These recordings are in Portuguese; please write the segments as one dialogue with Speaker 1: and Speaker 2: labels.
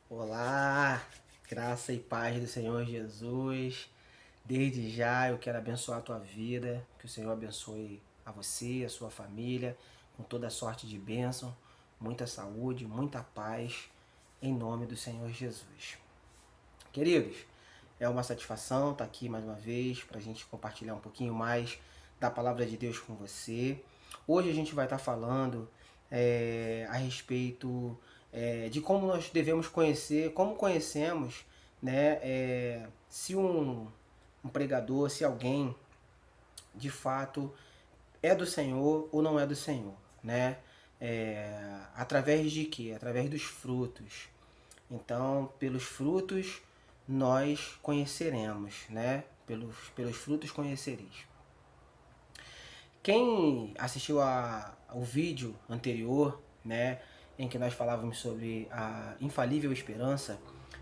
Speaker 1: Olá, graça e paz do Senhor Jesus. Desde já eu quero abençoar a tua vida, que o Senhor abençoe a você, a sua família, com toda sorte de bênção, muita saúde, muita paz, em nome do Senhor Jesus. Queridos, é uma satisfação estar aqui mais uma vez para a gente compartilhar um pouquinho mais da palavra de Deus com você. Hoje a gente vai estar falando a respeito de como nós devemos conhecer, como conhecemos, né, se um pregador, se alguém de fato é do Senhor ou não é do Senhor, né? Através de quê? Através dos frutos. Então, pelos frutos nós conheceremos, né? Pelos frutos conhecereis. Quem assistiu ao vídeo anterior, né, em que nós falávamos sobre a infalível esperança,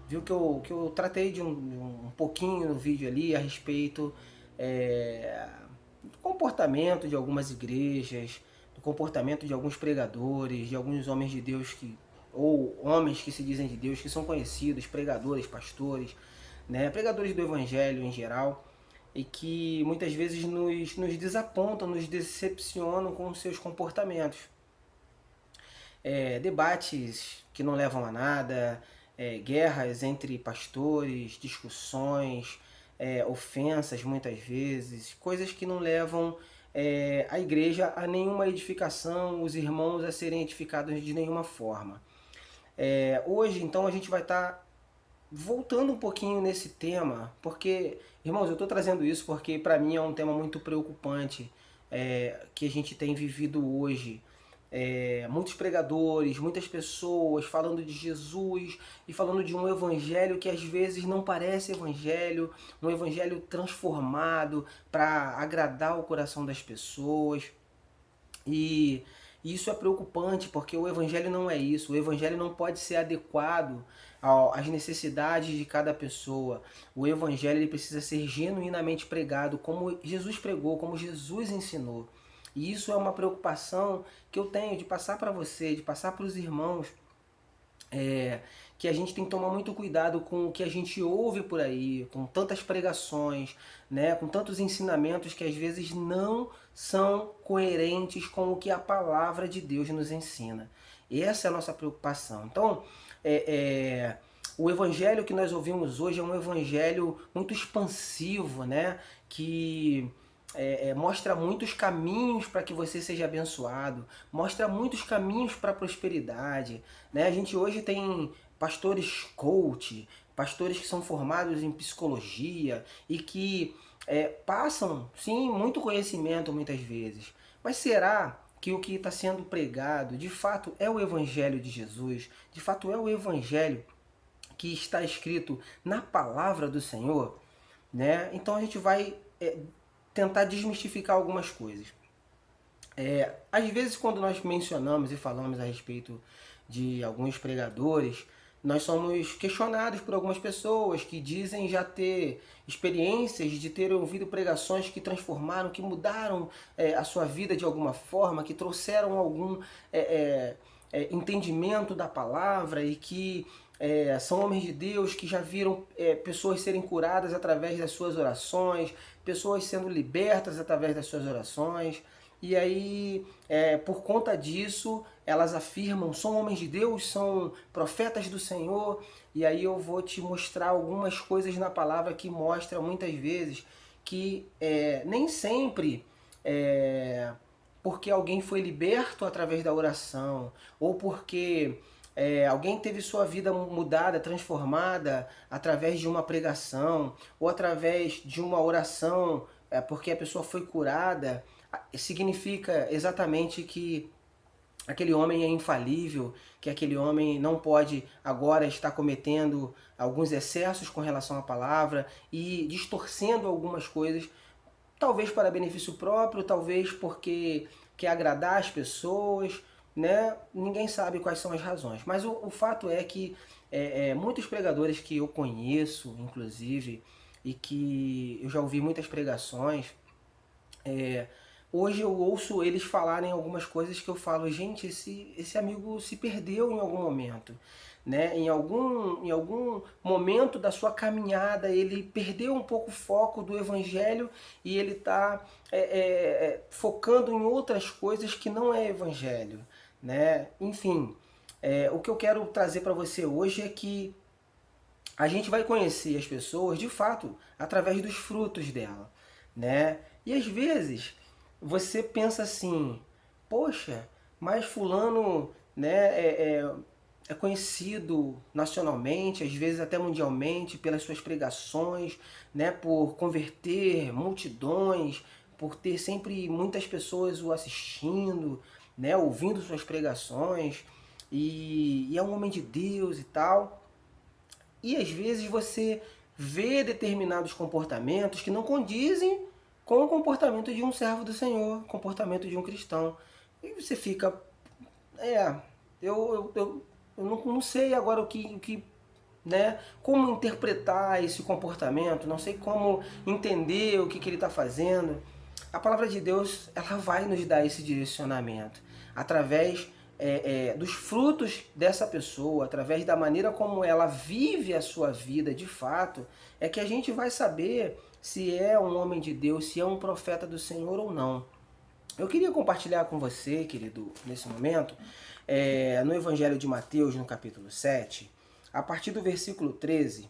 Speaker 1: viu que eu tratei de um pouquinho no vídeo ali a respeito do comportamento de algumas igrejas, do comportamento de alguns pregadores, de alguns homens de Deus ou homens que se dizem de Deus, que são conhecidos, pregadores, pastores, né, pregadores do evangelho em geral, e que muitas vezes nos desapontam, nos decepcionam com seus comportamentos. Debates que não levam a nada, guerras entre pastores, discussões, ofensas muitas vezes, coisas que não levam a igreja a nenhuma edificação, os irmãos a serem edificados de nenhuma forma. Hoje, então, a gente vai estar voltando um pouquinho nesse tema, porque, irmãos, eu estou trazendo isso porque para mim é um tema muito preocupante que a gente tem vivido hoje. Muitos pregadores, muitas pessoas falando de Jesus e falando de um evangelho que às vezes não parece evangelho, um evangelho transformado para agradar o coração das pessoas. E isso é preocupante porque o evangelho não é isso. O evangelho não pode ser adequado às necessidades de cada pessoa. O evangelho ele precisa ser genuinamente pregado como Jesus pregou, como Jesus ensinou. E isso é uma preocupação que eu tenho de passar para você, de passar para os irmãos, é, que a gente tem que tomar muito cuidado com o que a gente ouve por aí, com tantas pregações, né, com tantos ensinamentos que às vezes não são coerentes com o que a palavra de Deus nos ensina. Essa é a nossa preocupação. Então, é, é, o evangelho que nós ouvimos hoje é um evangelho muito expansivo, né, que mostra muitos caminhos para que você seja abençoado, mostra muitos caminhos para a prosperidade. Né? A gente hoje tem pastores coach, pastores que são formados em psicologia e que passam, sim, muito conhecimento muitas vezes. Mas será que o que está sendo pregado de fato é o Evangelho de Jesus? De fato é o Evangelho que está escrito na palavra do Senhor? Né? Então a gente vai tentar desmistificar algumas coisas. Às vezes, quando nós mencionamos e falamos a respeito de alguns pregadores, nós somos questionados por algumas pessoas que dizem já ter experiências de ter ouvido pregações que transformaram, que mudaram a sua vida de alguma forma, que trouxeram algum entendimento da palavra e que são homens de Deus que já viram pessoas serem curadas através das suas orações, pessoas sendo libertas através das suas orações. E aí, por conta disso, elas afirmam, são homens de Deus, são profetas do Senhor. E aí eu vou te mostrar algumas coisas na palavra que mostram muitas vezes que nem sempre porque alguém foi liberto através da oração, ou porque alguém teve sua vida mudada, transformada através de uma pregação, ou através de uma oração, porque a pessoa foi curada, significa exatamente que aquele homem é infalível, que aquele homem não pode agora estar cometendo alguns excessos com relação à palavra e distorcendo algumas coisas, talvez para benefício próprio, talvez porque quer agradar as pessoas, né? Ninguém sabe quais são as razões. Mas o fato é que muitos pregadores que eu conheço, inclusive, e que eu já ouvi muitas pregações, hoje eu ouço eles falarem algumas coisas que eu falo, gente, esse amigo se perdeu em algum momento, né? Em algum momento da sua caminhada ele perdeu um pouco o foco do evangelho e ele está focando em outras coisas que não é evangelho, né? Enfim, o que eu quero trazer para você hoje é que a gente vai conhecer as pessoas de fato através dos frutos dela, né? E às vezes você pensa assim, poxa, mas fulano, né, é conhecido nacionalmente, às vezes até mundialmente, pelas suas pregações, né, por converter multidões, por ter sempre muitas pessoas o assistindo, né, ouvindo suas pregações, e é um homem de Deus e tal. E às vezes você vê determinados comportamentos que não condizem com o comportamento de um servo do Senhor, comportamento de um cristão. E você fica, é, eu não sei agora né, como interpretar esse comportamento, não sei como entender o que ele está fazendo. A palavra de Deus, ela vai nos dar esse direcionamento através dos frutos dessa pessoa, através da maneira como ela vive a sua vida de fato, é que a gente vai saber se é um homem de Deus, se é um profeta do Senhor ou não. Eu queria compartilhar com você, querido, nesse momento, no Evangelho de Mateus, no capítulo 7, a partir do versículo 13.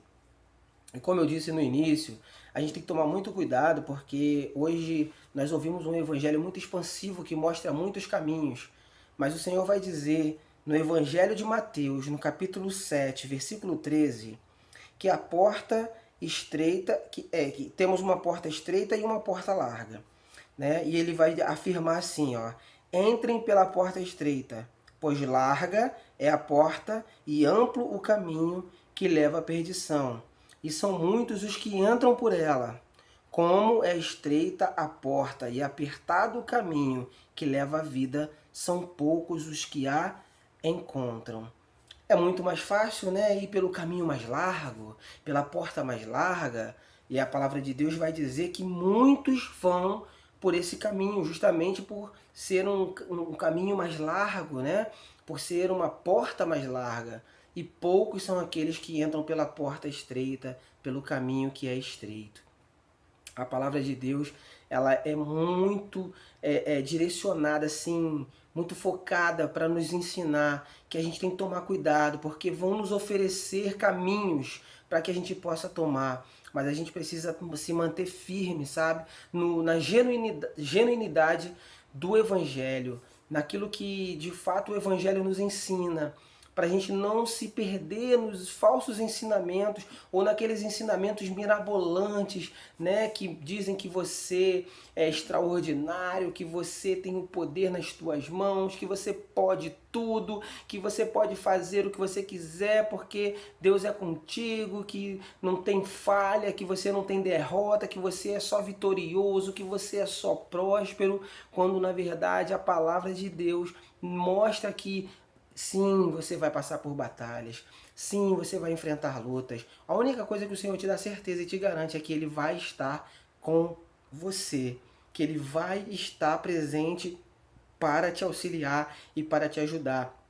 Speaker 1: E como eu disse no início, a gente tem que tomar muito cuidado porque hoje nós ouvimos um evangelho muito expansivo que mostra muitos caminhos. Mas o Senhor vai dizer no Evangelho de Mateus, no capítulo 7, versículo 13, que a porta estreita, que temos uma porta estreita e uma porta larga, né? E ele vai afirmar assim, ó: entrem pela porta estreita, pois larga é a porta e amplo o caminho que leva à perdição, e são muitos os que entram por ela. Como é estreita a porta e apertado o caminho que leva à vida, são poucos os que a encontram. É muito mais fácil, né, ir pelo caminho mais largo, pela porta mais larga, e a palavra de Deus vai dizer que muitos vão por esse caminho, justamente por ser um caminho mais largo, né, por ser uma porta mais larga. E poucos são aqueles que entram pela porta estreita, pelo caminho que é estreito. A palavra de Deus, ela é muito direcionada, assim, muito focada para nos ensinar que a gente tem que tomar cuidado, porque vão nos oferecer caminhos para que a gente possa tomar. Mas a gente precisa se manter firme, sabe? Na genuinidade do Evangelho, naquilo que de fato o Evangelho nos ensina, para a gente não se perder nos falsos ensinamentos ou naqueles ensinamentos mirabolantes, né, que dizem que você é extraordinário, que você tem o poder nas tuas mãos, que você pode tudo, que você pode fazer o que você quiser porque Deus é contigo, que não tem falha, que você não tem derrota, que você é só vitorioso, que você é só próspero, quando na verdade a palavra de Deus mostra que sim, você vai passar por batalhas. Sim, você vai enfrentar lutas. A única coisa que o Senhor te dá certeza e te garante é que Ele vai estar com você. Que Ele vai estar presente para te auxiliar e para te ajudar.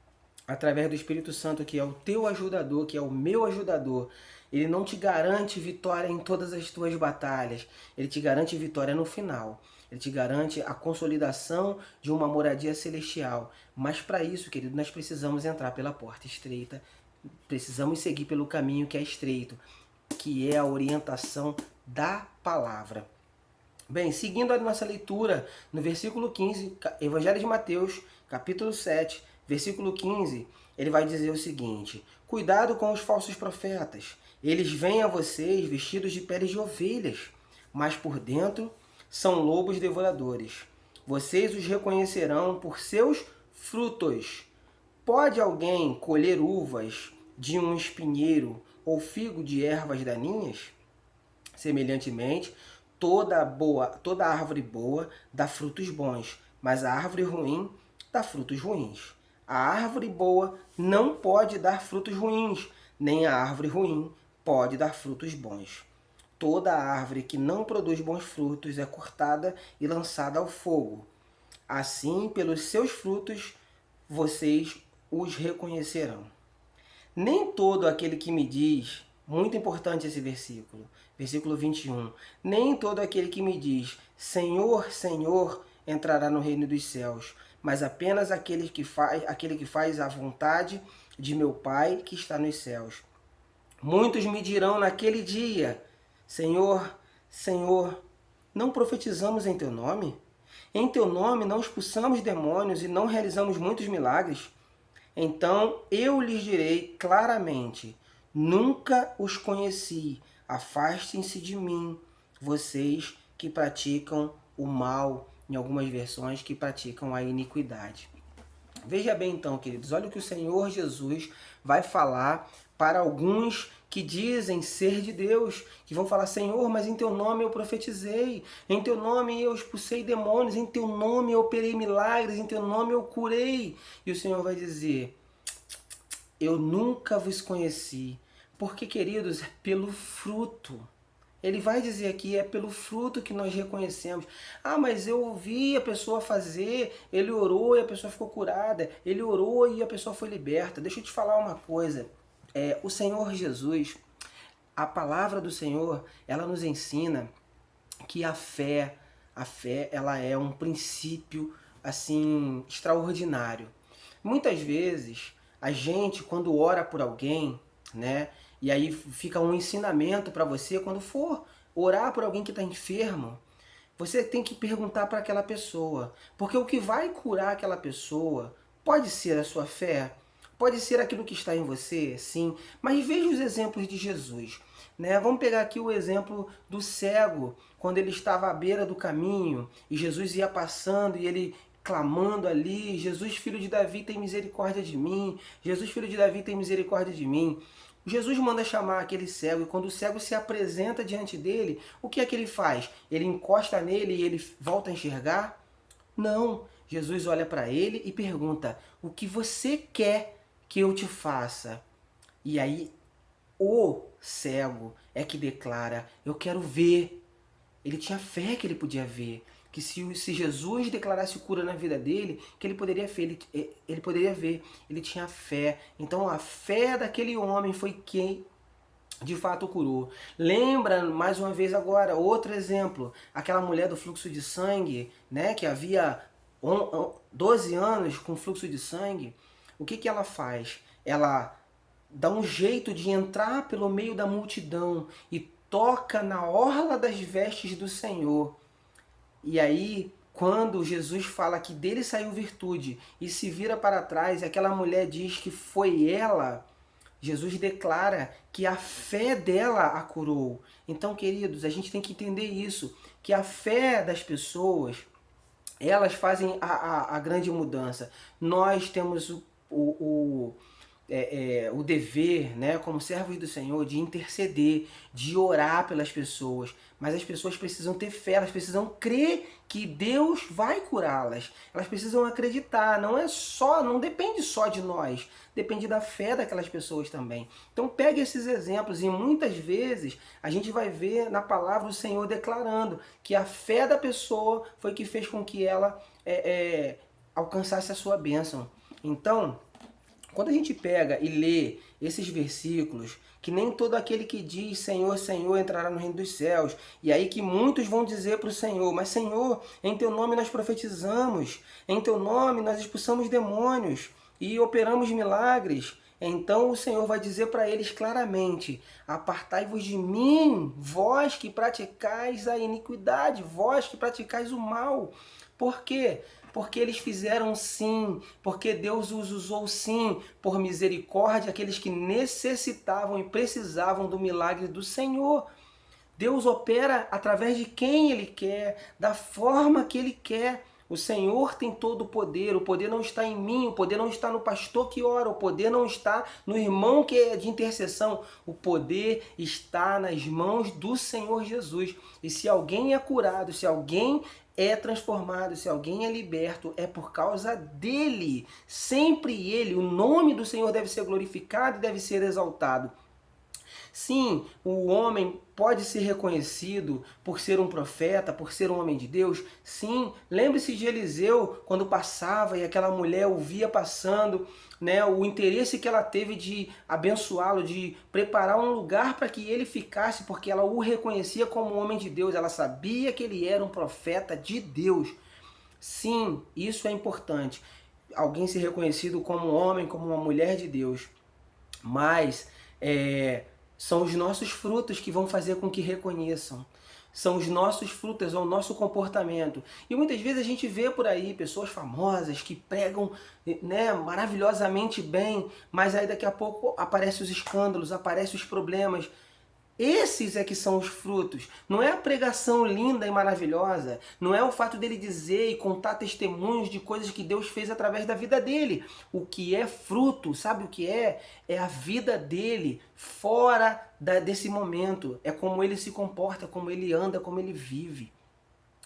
Speaker 1: Através do Espírito Santo, que é o teu ajudador, que é o meu ajudador. Ele não te garante vitória em todas as tuas batalhas. Ele te garante vitória no final. Ele te garante a consolidação de uma moradia celestial. Mas para isso, querido, nós precisamos entrar pela porta estreita. Precisamos seguir pelo caminho que é estreito, que é a orientação da palavra. Bem, seguindo a nossa leitura, no versículo 15, Evangelho de Mateus, capítulo 7, versículo 15, ele vai dizer o seguinte: cuidado com os falsos profetas. Eles vêm a vocês vestidos de peles de ovelhas, mas por dentro são lobos devoradores. Vocês os reconhecerão por seus frutos. Pode alguém colher uvas de um espinheiro ou figo de ervas daninhas? Semelhantemente, toda árvore boa dá frutos bons, mas a árvore ruim dá frutos ruins. A árvore boa não pode dar frutos ruins, nem a árvore ruim pode dar frutos bons. toda árvore que não produz bons frutos é cortada e lançada ao fogo. Assim, pelos seus frutos, vocês os reconhecerão. Nem todo aquele que me diz, muito importante esse versículo, versículo 21, nem todo aquele que me diz, Senhor, Senhor, entrará no reino dos céus, mas apenas aquele que faz a vontade de meu Pai que está nos céus. Muitos me dirão naquele dia, Senhor, Senhor, não profetizamos em teu nome? Em teu nome não expulsamos demônios e não realizamos muitos milagres? Então eu lhes direi claramente, nunca os conheci, afastem-se de mim, vocês que praticam o mal, em algumas versões que praticam a iniquidade. Veja bem então, queridos, olha o que o Senhor Jesus vai falar para alguns que dizem ser de Deus, que vão falar, Senhor, mas em teu nome eu profetizei, em teu nome eu expulsei demônios, em teu nome eu operei milagres, em teu nome eu curei. E o Senhor vai dizer, eu nunca vos conheci, porque, queridos, é pelo fruto. Ele vai dizer aqui, é pelo fruto que nós reconhecemos. Ah, mas eu ouvi a pessoa fazer, ele orou e a pessoa ficou curada, ele orou e a pessoa foi liberta. Deixa eu te falar uma coisa, o Senhor Jesus, a palavra do Senhor, ela nos ensina que a fé ela é um princípio assim extraordinário. Muitas vezes a gente, quando ora por alguém, né, e aí fica um ensinamento para você, quando for orar por alguém que está enfermo, você tem que perguntar para aquela pessoa, porque o que vai curar aquela pessoa pode ser a sua fé, pode ser aquilo que está em você, sim, mas veja os exemplos de Jesus. Né? Vamos pegar aqui o exemplo do cego, quando ele estava à beira do caminho e Jesus ia passando e ele clamando ali, Jesus, filho de Davi, tem misericórdia de mim, Jesus, filho de Davi, tem misericórdia de mim. Jesus manda chamar aquele cego e quando o cego se apresenta diante dele, o que é que ele faz? Ele encosta nele e ele volta a enxergar? Não. Jesus olha para ele e pergunta, o que você quer que eu te faça? E aí o cego é que declara, eu quero ver. Ele tinha fé que ele podia ver. Que se Jesus declarasse cura na vida dele, que ele poderia ver. Ele poderia ver. Ele tinha fé. Então a fé daquele homem foi quem de fato curou. Lembra, mais uma vez agora, outro exemplo. Aquela mulher do fluxo de sangue, né, que havia 12 anos com fluxo de sangue. O que, que ela faz? Ela dá um jeito de entrar pelo meio da multidão e toca na orla das vestes do Senhor. E aí, quando Jesus fala que dele saiu virtude e se vira para trás, e aquela mulher diz que foi ela, Jesus declara que a fé dela a curou. Então, queridos, a gente tem que entender isso, que a fé das pessoas, elas fazem a grande mudança. Nós temos o dever, né, como servos do Senhor, de interceder, de orar pelas pessoas. Mas as pessoas precisam ter fé, elas precisam crer que Deus vai curá-las. Elas precisam acreditar, não depende só de nós, depende da fé daquelas pessoas também. Então pegue esses exemplos e muitas vezes a gente vai ver na palavra o Senhor declarando que a fé da pessoa foi que fez com que ela alcançasse a sua bênção. Então, quando a gente pega e lê esses versículos, que nem todo aquele que diz Senhor, Senhor entrará no reino dos céus, e aí que muitos vão dizer para o Senhor, mas Senhor, em teu nome nós profetizamos, em teu nome nós expulsamos demônios e operamos milagres. Então o Senhor vai dizer para eles claramente, apartai-vos de mim, vós que praticais a iniquidade, vós que praticais o mal. Por quê? Porque eles fizeram sim, porque Deus os usou sim, por misericórdia, aqueles que necessitavam e precisavam do milagre do Senhor. Deus opera através de quem Ele quer, da forma que Ele quer. O Senhor tem todo o poder não está em mim, o poder não está no pastor que ora, o poder não está no irmão que é de intercessão, o poder está nas mãos do Senhor Jesus. E se alguém é curado, se alguém é transformado, se alguém é liberto, é por causa dele, sempre ele, o nome do Senhor deve ser glorificado e deve ser exaltado. Sim, o homem pode ser reconhecido por ser um profeta, por ser um homem de Deus. Sim, lembre-se de Eliseu quando passava e aquela mulher o via passando, né, o interesse que ela teve de abençoá-lo, de preparar um lugar para que ele ficasse, porque ela o reconhecia como um homem de Deus, ela sabia que ele era um profeta de Deus. Sim, isso é importante. Alguém ser reconhecido como um homem, como uma mulher de Deus. Mas são os nossos frutos que vão fazer com que reconheçam. São os nossos frutos, é o nosso comportamento. E muitas vezes a gente vê por aí pessoas famosas que pregam, né, maravilhosamente bem, mas aí daqui a pouco aparecem os escândalos, aparecem os problemas. Esses é que são os frutos. Não é a pregação linda e maravilhosa. Não é o fato dele dizer e contar testemunhos de coisas que Deus fez através da vida dele. O que é fruto, sabe o que é? É a vida dele fora desse momento. É como ele se comporta, como ele anda, como ele vive.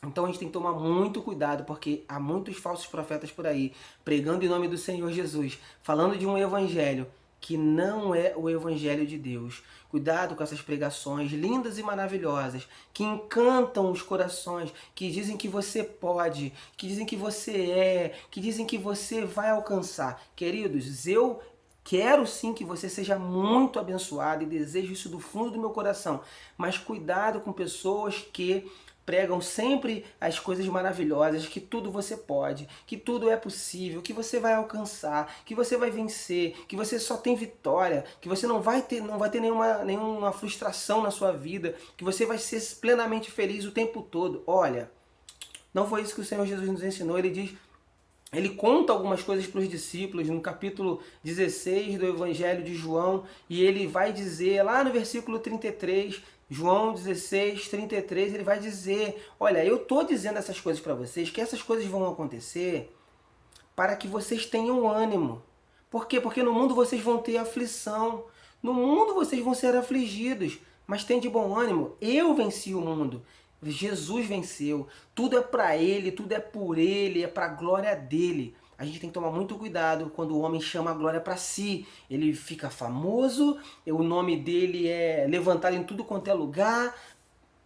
Speaker 1: Então a gente tem que tomar muito cuidado, porque há muitos falsos profetas por aí, pregando em nome do Senhor Jesus, falando de um evangelho que não é o evangelho de Deus. Cuidado com essas pregações lindas e maravilhosas, que encantam os corações, que dizem que você pode, que dizem que você é, que dizem que você vai alcançar. Queridos, eu quero sim que você seja muito abençoado e desejo isso do fundo do meu coração, mas cuidado com pessoas que pregam sempre as coisas maravilhosas, que tudo você pode, que tudo é possível, que você vai alcançar, que você vai vencer, que você só tem vitória, que você não vai ter nenhuma frustração na sua vida, que você vai ser plenamente feliz o tempo todo. Olha, não foi isso que o Senhor Jesus nos ensinou. Ele conta algumas coisas para os discípulos no capítulo 16 do Evangelho de João, e ele vai dizer lá no versículo 33, João 16, 33, ele vai dizer: olha, eu estou dizendo essas coisas para vocês, que essas coisas vão acontecer para que vocês tenham ânimo. Por quê? Porque no mundo vocês vão ter aflição, no mundo vocês vão ser afligidos, mas tem de bom ânimo, eu venci o mundo. Jesus venceu, tudo é para Ele, tudo é por Ele, é para a glória dEle. A gente tem que tomar muito cuidado quando o homem chama a glória para si. Ele fica famoso, o nome dele é levantado em tudo quanto é lugar.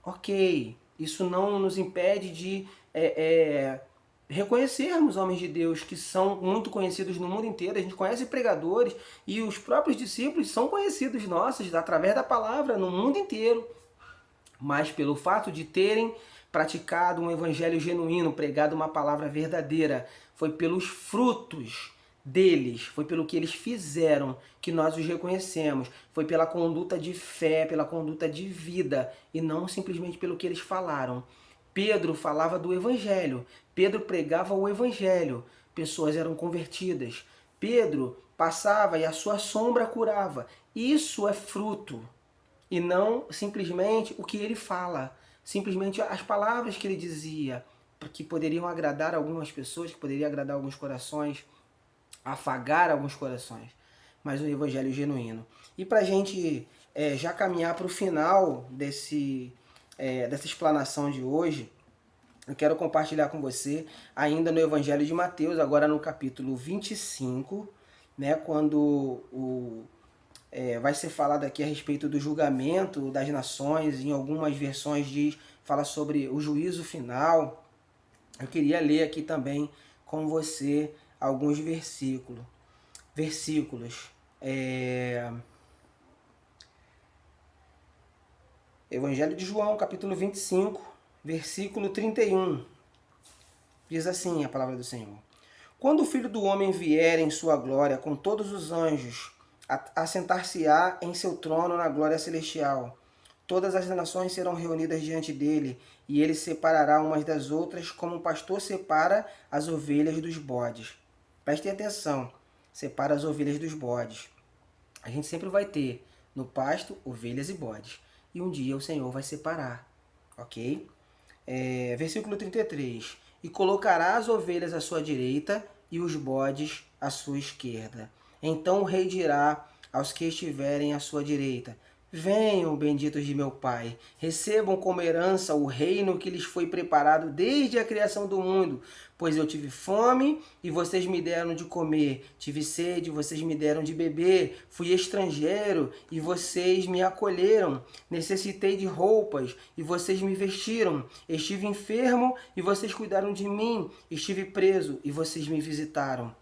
Speaker 1: Ok, isso não nos impede de reconhecermos homens de Deus que são muito conhecidos no mundo inteiro. A gente conhece pregadores e os próprios discípulos são conhecidos nossos através da palavra no mundo inteiro. Mas pelo fato de terem praticado um evangelho genuíno, pregado uma palavra verdadeira, foi pelos frutos deles, foi pelo que eles fizeram que nós os reconhecemos, foi pela conduta de fé, pela conduta de vida, e não simplesmente pelo que eles falaram. Pedro falava do evangelho, Pedro pregava o evangelho, pessoas eram convertidas. Pedro passava e a sua sombra curava. Isso é fruto. E não simplesmente o que ele fala, simplesmente as palavras que ele dizia, que poderiam agradar algumas pessoas, que poderiam agradar alguns corações, afagar alguns corações, mas o evangelho genuíno. E para a gente já caminhar para o final dessa explanação de hoje, eu quero compartilhar com você, ainda no Evangelho de Mateus, agora no capítulo 25, né, quando vai ser falado aqui a respeito do julgamento das nações. Em algumas versões fala sobre o juízo final. Eu queria ler aqui também com você alguns versículos. Evangelho de João, capítulo 25, versículo 31. Diz assim a palavra do Senhor: quando o Filho do Homem vier em sua glória com todos os anjos, assentar-se-á em seu trono na glória celestial. Todas as nações serão reunidas diante dele, e ele separará umas das outras, como um pastor separa as ovelhas dos bodes. Prestem atenção, separa as ovelhas dos bodes. A gente sempre vai ter no pasto ovelhas e bodes, e um dia o Senhor vai separar, ok? Versículo 33. E colocará as ovelhas à sua direita e os bodes à sua esquerda. Então o rei dirá aos que estiverem à sua direita: Venham, benditos de meu Pai, recebam como herança o reino que lhes foi preparado desde a criação do mundo. Pois eu tive fome e vocês me deram de comer, tive sede e vocês me deram de beber, fui estrangeiro e vocês me acolheram, necessitei de roupas e vocês me vestiram, estive enfermo e vocês cuidaram de mim, estive preso e vocês me visitaram.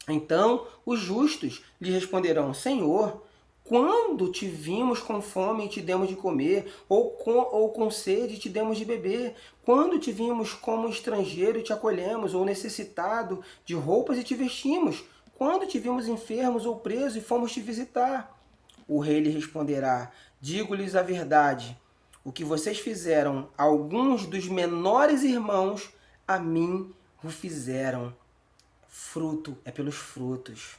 Speaker 1: Então os justos lhe responderão: Senhor, quando te vimos com fome e te demos de comer, ou com sede e te demos de beber? Quando te vimos como estrangeiro e te acolhemos, ou necessitado de roupas e te vestimos? Quando te vimos enfermos ou presos e fomos te visitar? O rei lhe responderá: digo-lhes a verdade, o que vocês fizeram a alguns dos menores irmãos, a mim o fizeram. Fruto é pelos frutos.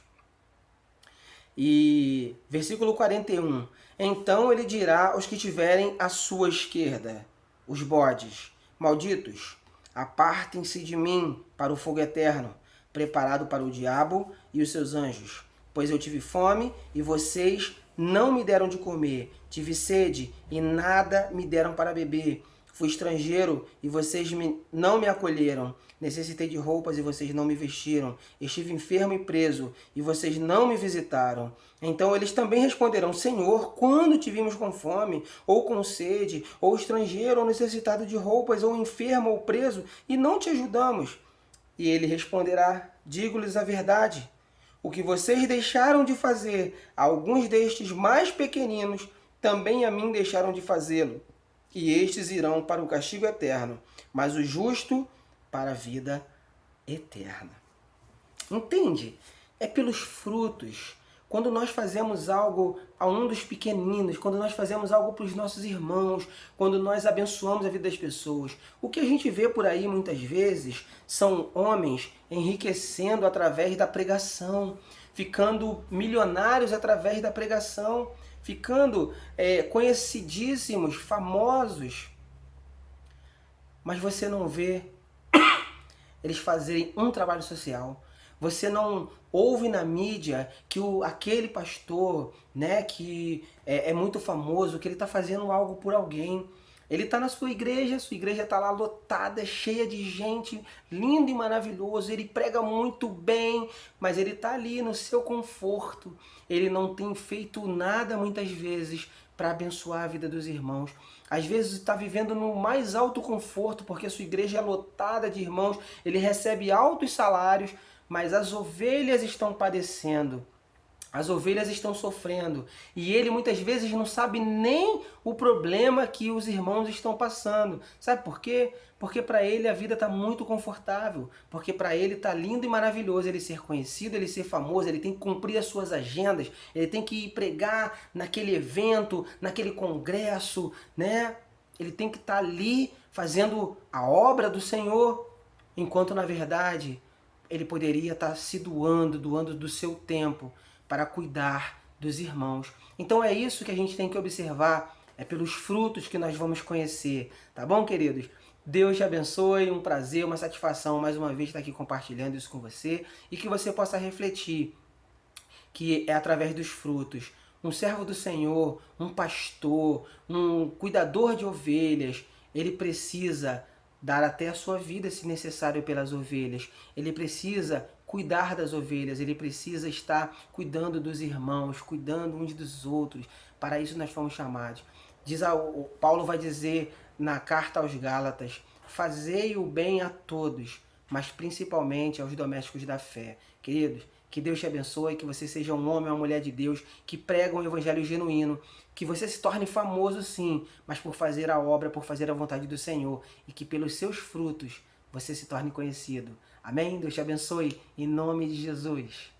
Speaker 1: E versículo 41. Então ele dirá aos que tiverem à sua esquerda, os bodes: malditos, apartem-se de mim para o fogo eterno, preparado para o diabo e os seus anjos. Pois eu tive fome e vocês não me deram de comer, tive sede e nada me deram para beber. Fui estrangeiro e vocês não me acolheram. Necessitei de roupas e vocês não me vestiram. Estive enfermo e preso e vocês não me visitaram. Então eles também responderão: Senhor, quando te vimos com fome, ou com sede, ou estrangeiro, ou necessitado de roupas, ou enfermo, ou preso, e não te ajudamos? E ele responderá: digo-lhes a verdade. O que vocês deixaram de fazer a alguns destes mais pequeninos, também a mim deixaram de fazê-lo. E estes irão para o castigo eterno, mas o justo para a vida eterna. Entende? É pelos frutos. Quando nós fazemos algo a um dos pequeninos, quando nós fazemos algo para os nossos irmãos, quando nós abençoamos a vida das pessoas. O que a gente vê por aí muitas vezes são homens enriquecendo através da pregação, ficando milionários através da pregação, ficando conhecidíssimos, famosos. Mas você não vê eles fazerem um trabalho social. Você não ouve na mídia que aquele pastor, né, que é muito famoso, que ele está fazendo algo por alguém. Ele está na sua igreja está lá lotada, cheia de gente, lindo e maravilhoso, ele prega muito bem, mas ele está ali no seu conforto. Ele não tem feito nada muitas vezes para abençoar a vida dos irmãos. Às vezes está vivendo no mais alto conforto, porque a sua igreja é lotada de irmãos, ele recebe altos salários, mas as ovelhas estão padecendo. As ovelhas estão sofrendo e ele muitas vezes não sabe nem o problema que os irmãos estão passando. Sabe por quê? Porque para ele a vida está muito confortável, porque para ele está lindo e maravilhoso ele ser conhecido, ele ser famoso, ele tem que cumprir as suas agendas, ele tem que ir pregar naquele evento, naquele congresso, né? Ele tem que estar ali fazendo a obra do Senhor, enquanto na verdade ele poderia estar se doando do seu tempo para cuidar dos irmãos. Então é isso que a gente tem que observar, é pelos frutos que nós vamos conhecer, tá bom, queridos? Deus te abençoe, um prazer, uma satisfação mais uma vez estar aqui compartilhando isso com você e que você possa refletir que é através dos frutos. Um servo do Senhor, um pastor, um cuidador de ovelhas, ele precisa dar até a sua vida, se necessário, pelas ovelhas. Ele precisa cuidar das ovelhas, ele precisa estar cuidando dos irmãos, cuidando uns dos outros. Para isso nós fomos chamados. Paulo vai dizer na carta aos Gálatas: fazei o bem a todos, mas principalmente aos domésticos da fé. Queridos, que Deus te abençoe, que você seja um homem ou uma mulher de Deus que prega um evangelho genuíno, que você se torne famoso sim, mas por fazer a obra, por fazer a vontade do Senhor, e que pelos seus frutos você se torne conhecido. Amém? Deus te abençoe, em nome de Jesus.